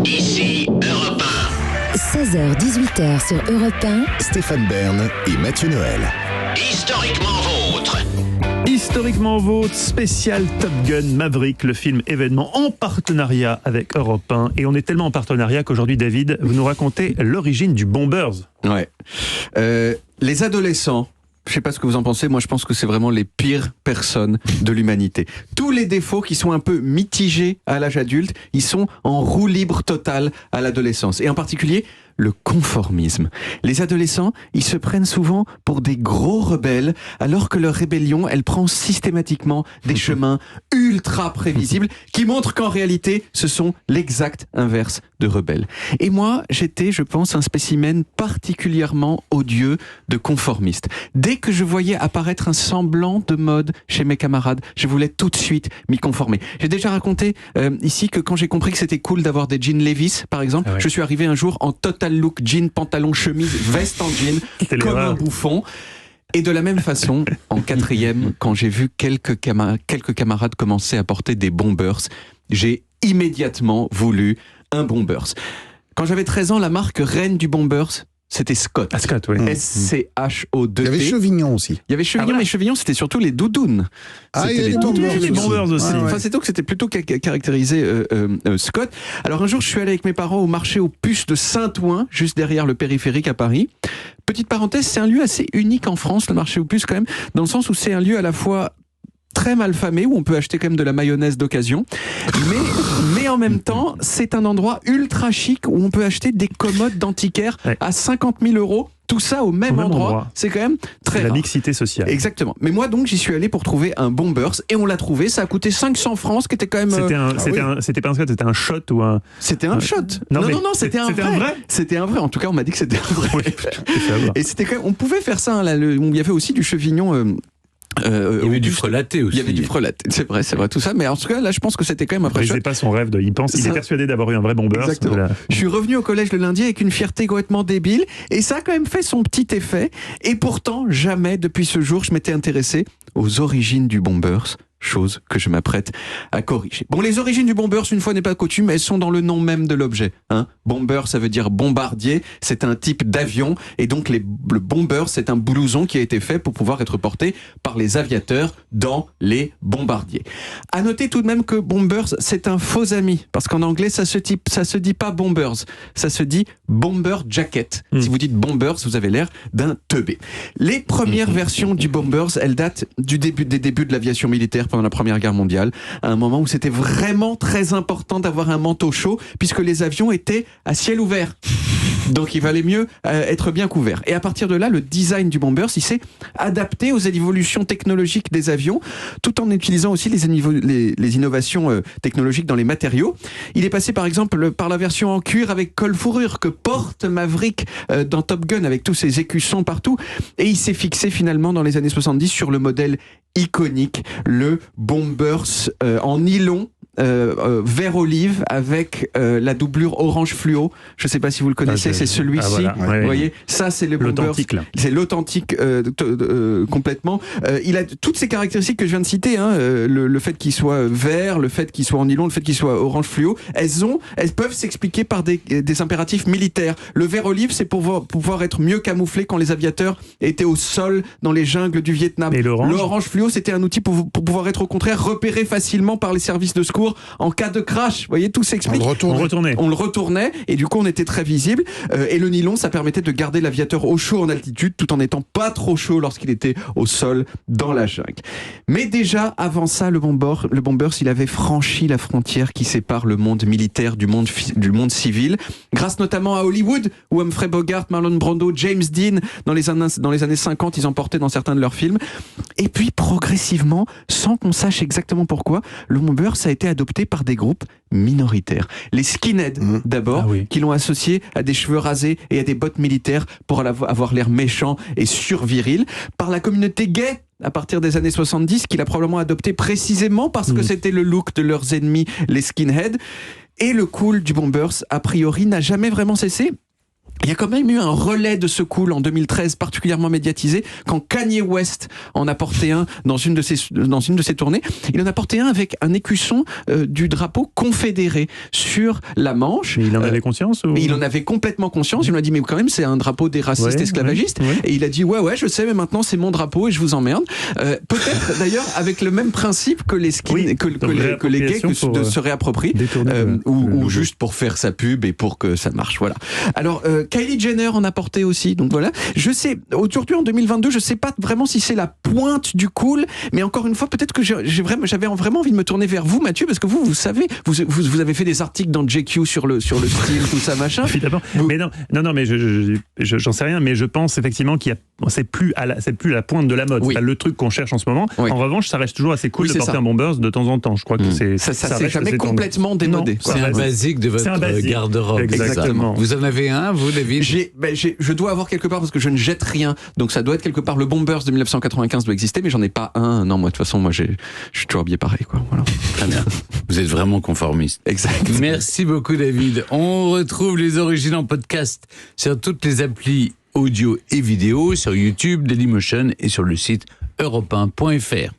Ici Europe 16h-18h sur Europe 1. Stéphane Bern et Mathieu Noël. 1. Historiquement vôtre. Historiquement vôtre, spécial Top Gun Maverick, le film événement en partenariat avec Europe 1. Et on est tellement en partenariat qu'aujourd'hui, David, vous nous racontez l'origine du Bombers. Ouais. Les adolescents, je sais pas ce que vous en pensez, moi je pense que c'est vraiment les pires personnes de l'humanité. Tous les défauts qui sont un peu mitigés à l'âge adulte, ils sont en roue libre totale à l'adolescence. Et en particulier, le conformisme. Les adolescents, ils se prennent souvent pour des gros rebelles, alors que leur rébellion, elle prend systématiquement des chemins ultra prévisibles, qui montrent qu'en réalité, ce sont l'exact inverse de rebelles. Et moi, j'étais, je pense, un spécimen particulièrement odieux de conformiste. Dès que je voyais apparaître un semblant de mode chez mes camarades, je voulais tout de suite m'y conformer. J'ai déjà raconté ici que quand j'ai compris que c'était cool d'avoir des jeans Levi's, par exemple, je suis arrivé un jour en total look jean, pantalon, chemise, veste en jean, comme un bouffon. Et de la même façon, en quatrième, quand j'ai vu quelques camarades commencer à porter des Bombers, j'ai immédiatement voulu un Bombers. Quand j'avais 13 ans, la marque reine du Bombers, c'était Scott. Ah, Scott, oui. S-C-H-O-2-T. Il y avait Chevignon aussi. Il y avait Chevignon, mais Chevignon, c'était surtout les doudounes. Il y C'était a les Bombers aussi. Enfin, c'est donc que c'était plutôt caractérisé Scott. Alors un jour, je suis allé avec mes parents au marché aux puces de Saint-Ouen, juste derrière le périphérique à Paris. Petite parenthèse, c'est un lieu assez unique en France, le marché aux puces quand même, dans le sens où c'est un lieu à la fois très mal famé, où on peut acheter quand même de la mayonnaise d'occasion, mais en même temps, c'est un endroit ultra chic où on peut acheter des commodes d'antiquaires à 50 000 €. Tout ça au même endroit, c'est quand même très la rare. mixité sociale. Exactement. Mais moi donc j'y suis allé pour trouver un Bombers et on l'a trouvé. Ça a coûté 500 francs, ce qui était quand même. C'était pas un Scott, c'était un shot ou un. C'était un shot. Non, c'était un vrai. C'était un vrai. En tout cas, on m'a dit que c'était un vrai. Et c'était quand même. On pouvait faire ça. Hein, il y avait aussi du Chevignon. Il y avait du frelaté aussi. Il y avait du frelaté, c'est vrai tout ça. Mais en tout cas, là, je pense que c'était quand même un vrai. Il pas son rêve il est persuadé d'avoir eu un vrai Bombers. Exactement. Voilà. Je suis revenu au collège le lundi avec une fierté complètement débile, et ça a quand même fait son petit effet. Et pourtant, jamais depuis ce jour, je m'étais intéressé aux origines du Bombers. Chose que je m'apprête à corriger. Bon, les origines du Bombers, une fois n'est pas coutume, elles sont dans le nom même de l'objet. Hein. Bomber, ça veut dire bombardier, c'est un type d'avion, et donc le Bomber, c'est un blouson qui a été fait pour pouvoir être porté par les aviateurs dans les bombardiers. À noter tout de même que Bombers, c'est un faux ami, parce qu'en anglais, ça se dit pas Bombers, ça se dit Bomber Jacket. Si vous dites Bombers, vous avez l'air d'un teubé. Les premières versions du Bombers, elles datent des débuts de l'aviation militaire pendant la Première Guerre mondiale, à un moment où c'était vraiment très important d'avoir un manteau chaud, puisque les avions étaient à ciel ouvert. Donc il valait mieux être bien couvert. Et à partir de là, le design du Bombers, il s'est adapté aux évolutions technologiques des avions, tout en utilisant aussi les innovations technologiques dans les matériaux. Il est passé par exemple par la version en cuir avec col fourrure que porte Maverick dans Top Gun, avec tous ses écussons partout. Et il s'est fixé finalement dans les années 70 sur le modèle iconique, le Bombers en nylon, vert olive avec la doublure orange fluo. Je ne sais pas si vous le connaissez, c'est celui-ci. Voilà. Vous voyez, ça c'est le Bombers. C'est l'authentique complètement. Il a toutes ces caractéristiques que je viens de citer, hein, le fait qu'il soit vert, le fait qu'il soit en nylon, le fait qu'il soit orange fluo. Elles peuvent s'expliquer par des impératifs militaires. Le vert olive, c'est pour pouvoir être mieux camouflé quand les aviateurs étaient au sol dans les jungles du Vietnam. Et l'orange fluo, c'était un outil pour pouvoir être au contraire repéré facilement par les services de secours en cas de crash. Vous voyez, tout s'explique. On le retournait et du coup on était très visible. Et le nylon, ça permettait de garder l'aviateur au chaud en altitude tout en n'étant pas trop chaud lorsqu'il était au sol dans la jungle. Mais déjà avant ça, le Bombers, il avait franchi la frontière qui sépare le monde militaire du monde civil, grâce notamment à Hollywood, où Humphrey Bogart, Marlon Brando, James Dean, dans les années 50, ils en portaient dans certains de leurs films. Et puis progressivement, sans qu'on sache exactement pourquoi, le Bombers a été adopté par des groupes minoritaires. Les skinheads, d'abord, qui l'ont associé à des cheveux rasés et à des bottes militaires pour avoir l'air méchant et surviril. Par la communauté gay, à partir des années 70, qu'il a probablement adopté précisément parce que c'était le look de leurs ennemis, les skinheads. Et le cool du Bombers, a priori, n'a jamais vraiment cessé. Il y a quand même eu un relais de ce cool en 2013 particulièrement médiatisé quand Kanye West en a porté un dans une de ses tournées. Il en a porté un avec un écusson du drapeau confédéré sur la manche. Mais il en avait conscience ou... Mais il en avait complètement conscience. Il m'a dit mais quand même c'est un drapeau des racistes esclavagistes. Ouais. Et il a dit ouais je sais mais maintenant c'est mon drapeau et je vous emmerde. Peut-être d'ailleurs avec le même principe que les skins, que les gays se réapproprient ou juste pour faire sa pub et pour que ça marche. Voilà. Alors Kylie Jenner en a porté aussi, donc voilà. Je sais, aujourd'hui en 2022, je sais pas vraiment si c'est la pointe du cool, mais encore une fois, peut-être que j'avais vraiment envie de me tourner vers vous, Mathieu, parce que vous savez, vous avez fait des articles dans JQ sur le style, tout ça, machin. Évidemment. Mais non, mais j'en sais rien, mais je pense effectivement c'est plus à la pointe de la mode. Oui. C'est le truc qu'on cherche en ce moment. Oui. En revanche, ça reste toujours assez cool de porter un Bombers de temps en temps. Je crois que ça s'est jamais complètement démodé. C'est un basique de votre garde-robe. Exactement. Vous en avez un, vous, David? Je dois avoir quelque part, parce que je ne jette rien, donc ça doit être quelque part. Le Bombers de 1995 doit exister, mais j'en ai pas un. Non, moi, de toute façon, je suis toujours habillé pareil, quoi. Voilà. Très bien. Vous êtes vraiment conformiste. Exact. Merci beaucoup, David. On retrouve les origines en podcast sur toutes les applis audio et vidéo, sur YouTube, Dailymotion et sur le site europe1.fr.